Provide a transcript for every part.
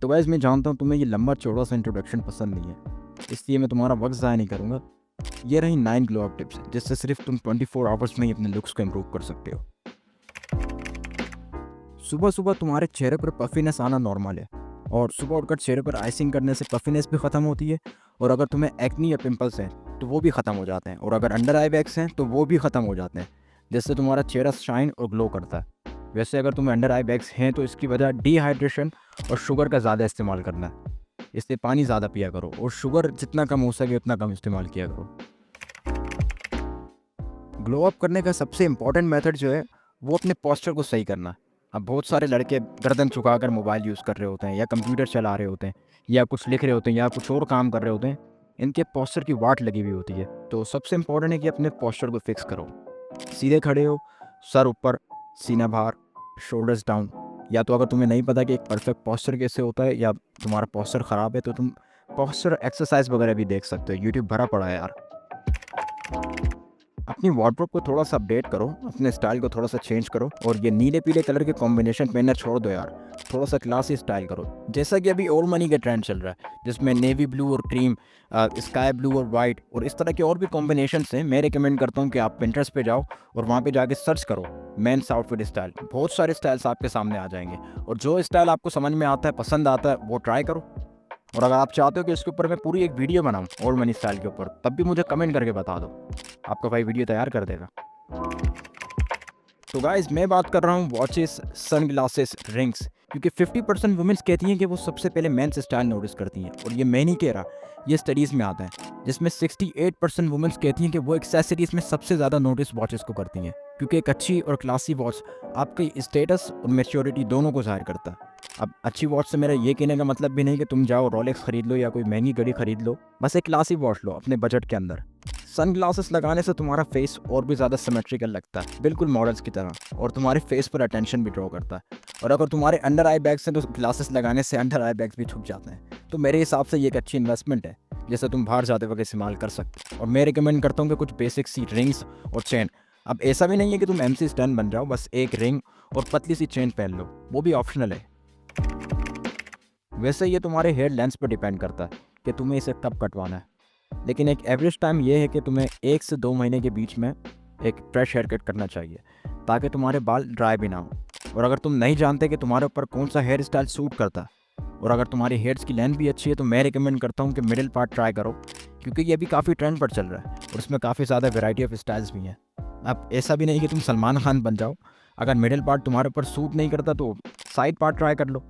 तो गाइस मैं जानता हूँ तुम्हें ये लंबा चौड़ा सा इंट्रोडक्शन पसंद नहीं है, इसलिए मैं तुम्हारा वक्त ज़ाया नहीं करूँगा। ये रही 9 ग्लो अप टिप्स जिससे सिर्फ तुम 24 आवर्स में ही अपने लुक्स को इम्प्रूव कर सकते हो। सुबह सुबह तुम्हारे चेहरे पर पफीनेस आना नॉर्मल है, और सुबह उठकर चेहरे पर आइसिंग करने से पफीनेस भी ख़त्म होती है। और अगर तुम्हें एक्नी या पिंपल्स हैं तो वो भी ख़त्म हो जाते हैं, और अगर अंडर आई बैग्स हैं तो वो भी ख़त्म हो जाते हैं, जिससे तुम्हारा चेहरा शाइन और ग्लो करता है। वैसे अगर तुम्हें अंडर आई बैग्स हैं तो इसकी वजह डिहाइड्रेशन और शुगर का ज़्यादा इस्तेमाल करना है, इसलिए पानी ज़्यादा पिया करो और शुगर जितना कम हो सके उतना कम इस्तेमाल किया करो। ग्लो अप करने का सबसे इम्पॉर्टेंट मेथड जो है वो अपने पोस्चर को सही करना। अब बहुत सारे लड़के गर्दन झुकाकर मोबाइल यूज़ कर रहे होते हैं, या कंप्यूटर चला रहे होते हैं, या कुछ लिख रहे होते हैं, या कुछ और काम कर रहे होते हैं। इनके पोस्चर की वाट लगी हुई होती है। तो सबसे इम्पॉर्टेंट है कि अपने पोस्चर को फिक्स करो। सीधे खड़े हो, सर ऊपर, सीना बाहर, शोल्डर्स डाउन। या तो अगर तुम्हें नहीं पता कि एक परफेक्ट पोस्चर कैसे होता है, या तुम्हारा पोस्चर ख़राब है, तो तुम पोस्चर एक्सरसाइज वगैरह भी देख सकते हो। यूट्यूब भरा पड़ा है यार। अपनी वार्डरोब को थोड़ा सा अपडेट करो, अपने स्टाइल को थोड़ा सा चेंज करो, और ये नीले पीले कलर के कॉम्बिनेशन पहनना छोड़ दो यार। थोड़ा सा क्लासी स्टाइल करो, जैसा कि अभी ओल्ड मनी का ट्रेंड चल रहा है, जिसमें नेवी ब्लू और क्रीम, स्काई ब्लू और वाइट, और इस तरह के और भी कॉम्बिनेशन हैं। मैं रिकमेंड करता हूँ कि आप पिंटरेस्ट पे जाओ और वहाँ पे जाके सर्च करो मेंस आउटफिट स्टाइल। बहुत सारे स्टाइल्स आपके सामने आ जाएंगे, और जो स्टाइल आपको समझ में आता है, पसंद आता है, वो ट्राई करो। और अगर आप चाहते हो कि इसके ऊपर मैं पूरी एक वीडियो बनाऊँ ओल्ड मनी स्टाइल के ऊपर, तब भी मुझे कमेंट करके बता दो, आपका भाई वीडियो तैयार कर देगा। तो गाइस मैं बात कर रहा हूँ वॉचेस, सन ग्लासेस, रिंग्स, क्योंकि 50% वुमेन्स कहती हैं कि वो सबसे पहले मेंस स्टाइल नोटिस करती हैं। और ये मैं नहीं कह रहा, ये स्टडीज़ में आता है, जिसमें 68% वुमेन्स कहती हैं कि वो एक्सेसरीज में सबसे ज़्यादा नोटिस वॉचेस को करती हैं, क्योंकि एक अच्छी और क्लासी वॉच आपकी स्टेटस और मैच्योरिटी दोनों को ज़ाहिर करता है। अब अच्छी वॉच से मेरा ये कहने का मतलब भी नहीं कि तुम जाओ रोलेक्स खरीद लो या कोई महंगी घड़ी खरीद लो, बस एक क्लासी वॉच लो अपने बजट के अंदर। सन ग्लासेस लगाने से तुम्हारा फेस और भी ज़्यादा सिमेट्रिकल लगता है, बिल्कुल मॉडल्स की तरह, और तुम्हारे फेस पर अटेंशन भी ड्रॉ करता है। और अगर तुम्हारे अंडर आई बैग्स हैं तो ग्लासेस लगाने से अंडर आई बैग्स भी छुप जाते हैं। तो मेरे हिसाब से ये एक अच्छी इन्वेस्टमेंट है, जैसे तुम बाहर जाते वक्त इस्तेमाल कर सकते हो। और मैं रिकमेंड करता हूँ कि कुछ बेसिक सी रिंग्स और चेन। अब ऐसा भी नहीं है कि तुम MC स्टैन बन जाओ, बस एक रिंग और पतली सी चेन पहन लो, वो भी ऑप्शनल है। वैसे ये तुम्हारे हेयर लेंथ पर डिपेंड करता है कि तुम्हें इसे कब कटवाना है, लेकिन एक एवरेज टाइम ये है कि तुम्हें 1 से 2 महीने के बीच में एक फ्रेश हेयर कट करना चाहिए, ताकि तुम्हारे बाल ड्राई भी ना हो। और अगर तुम नहीं जानते कि तुम्हारे ऊपर कौन सा हेयर स्टाइल सूट करता है, और अगर तुम्हारी हेयर्स की लेंथ भी अच्छी है, तो मैं रिकमेंड करता हूँ कि मिडिल पार्ट ट्राई करो, क्योंकि ये भी काफ़ी ट्रेंड पर चल रहा है और इसमें काफ़ी ज़्यादा वेराइटी ऑफ स्टाइल्स भी हैं। अब ऐसा भी नहीं कि तुम सलमान खान बन जाओ, अगर मिडिल पार्ट तुम्हारे ऊपर सूट नहीं करता तो साइड पार्ट ट्राई कर लो।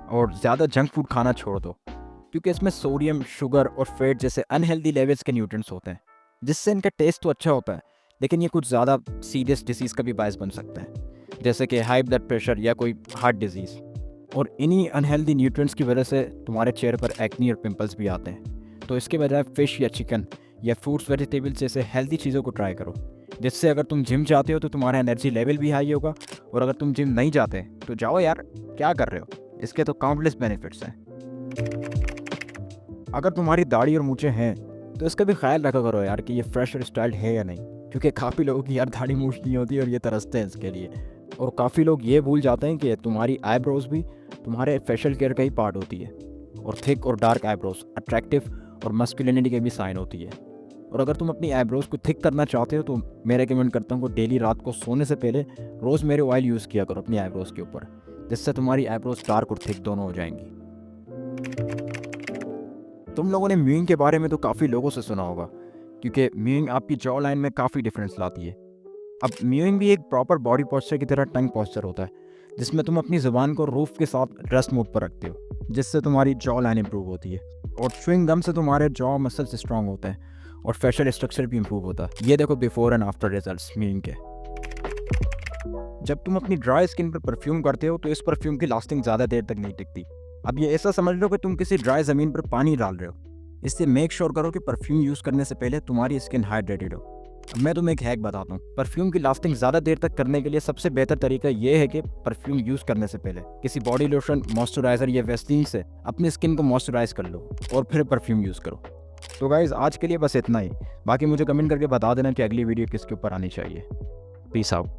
और ज़्यादा जंक फूड खाना छोड़ दो, क्योंकि इसमें सोडियम, शुगर और फैट जैसे अनहेल्दी लेवल्स के न्यूट्रिएंट्स होते हैं, जिससे इनका टेस्ट तो अच्छा होता है, लेकिन ये कुछ ज़्यादा सीरियस डिसीज़ का भी बायस बन सकता है, जैसे कि हाई ब्लड प्रेशर या कोई हार्ट डिजीज़। और इन्हीं अनहेल्दी न्यूट्रिएंट्स की वजह से तुम्हारे चेहरे पर एक्नी और पिंपल्स भी आते हैं। तो इसके बजाय फ़िश या चिकन या फ्रूट्स, वेजिटेबल्स जैसे हेल्दी चीज़ों को ट्राई करो, जिससे अगर तुम जिम जाते हो तो तुम्हारा एनर्जी लेवल भी हाई होगा। और अगर तुम जिम नहीं जाते तो जाओ यार, क्या कर रहे हो, इसके तो काउंटलेस बेनिफिट्स हैं। अगर तुम्हारी दाढ़ी और मूछें हैं तो इसका भी ख्याल रखा करो यार कि ये फ्रेश और स्टाइल्ड है या नहीं, क्योंकि काफ़ी लोगों की यार दाढ़ी मूछ नहीं होती और ये तरसते हैं इसके लिए। और काफ़ी लोग ये भूल जाते हैं कि तुम्हारी आईब्रोज भी तुम्हारे फेशियल केयर का ही पार्ट होती है, और थिक और डार्क आईब्रोज अट्रैक्टिव और मस्कुलिनिटी के भी साइन होती है। और अगर तुम अपनी आईब्रोज को थिक करना चाहते हो तो मैं रिकमेंड करता हूँ कि डेली रात को सोने से पहले रोज़मेरी ऑयल यूज़ किया करो अपनी आईब्रोज के ऊपर, जिससे तुम्हारी आईब्रोज डार्क और थिक दोनों हो जाएंगी। तुम लोगों ने म्यूइंग के बारे में तो काफ़ी लोगों से सुना होगा, क्योंकि म्यूइंग आपकी जॉ लाइन में काफ़ी डिफरेंस लाती है। अब म्यूइंग भी एक प्रॉपर बॉडी पोस्चर की तरह टंग पोस्चर होता है, जिसमें तुम अपनी ज़ुबान को रूफ के साथ रेस्ट मोड पर रखते हो, जिससे तुम्हारी जॉ लाइन इंप्रूव होती है। और च्युइंग गम से तुम्हारे जॉ मसल्स स्ट्रॉन्ग होते हैं और फेशियल स्ट्रक्चर भी इंप्रूव होता है। ये देखो before and after results mowing के। जब तुम अपनी ड्राई स्किन पर परफ्यूम करते हो तो इस परफ्यूम की लास्टिंग ज़्यादा देर तक नहीं टिकती। अब ये ऐसा समझ लो कि तुम किसी ड्राई ज़मीन पर पानी डाल रहे हो, इसलिए मेक श्योर करो कि परफ्यूम यूज़ करने से पहले तुम्हारी स्किन हाइड्रेटेड हो। अब मैं तुम्हें एक हैक बताता हूँ। परफ्यूम की लास्टिंग ज़्यादा देर तक करने के लिए सबसे बेहतर तरीका ये है कि परफ्यूम यूज़ करने से पहले किसी बॉडी लोशन, मॉइस्चराइज़र या वेस्लीन से अपनी स्किन को मॉइस्चराइज कर लो और फिर परफ्यूम यूज़ करो। तो गाइज़ आज के लिए बस इतना ही। बाकी मुझे कमेंट करके बता देना कि अगली वीडियो किसके ऊपर आनी चाहिए। Peace out.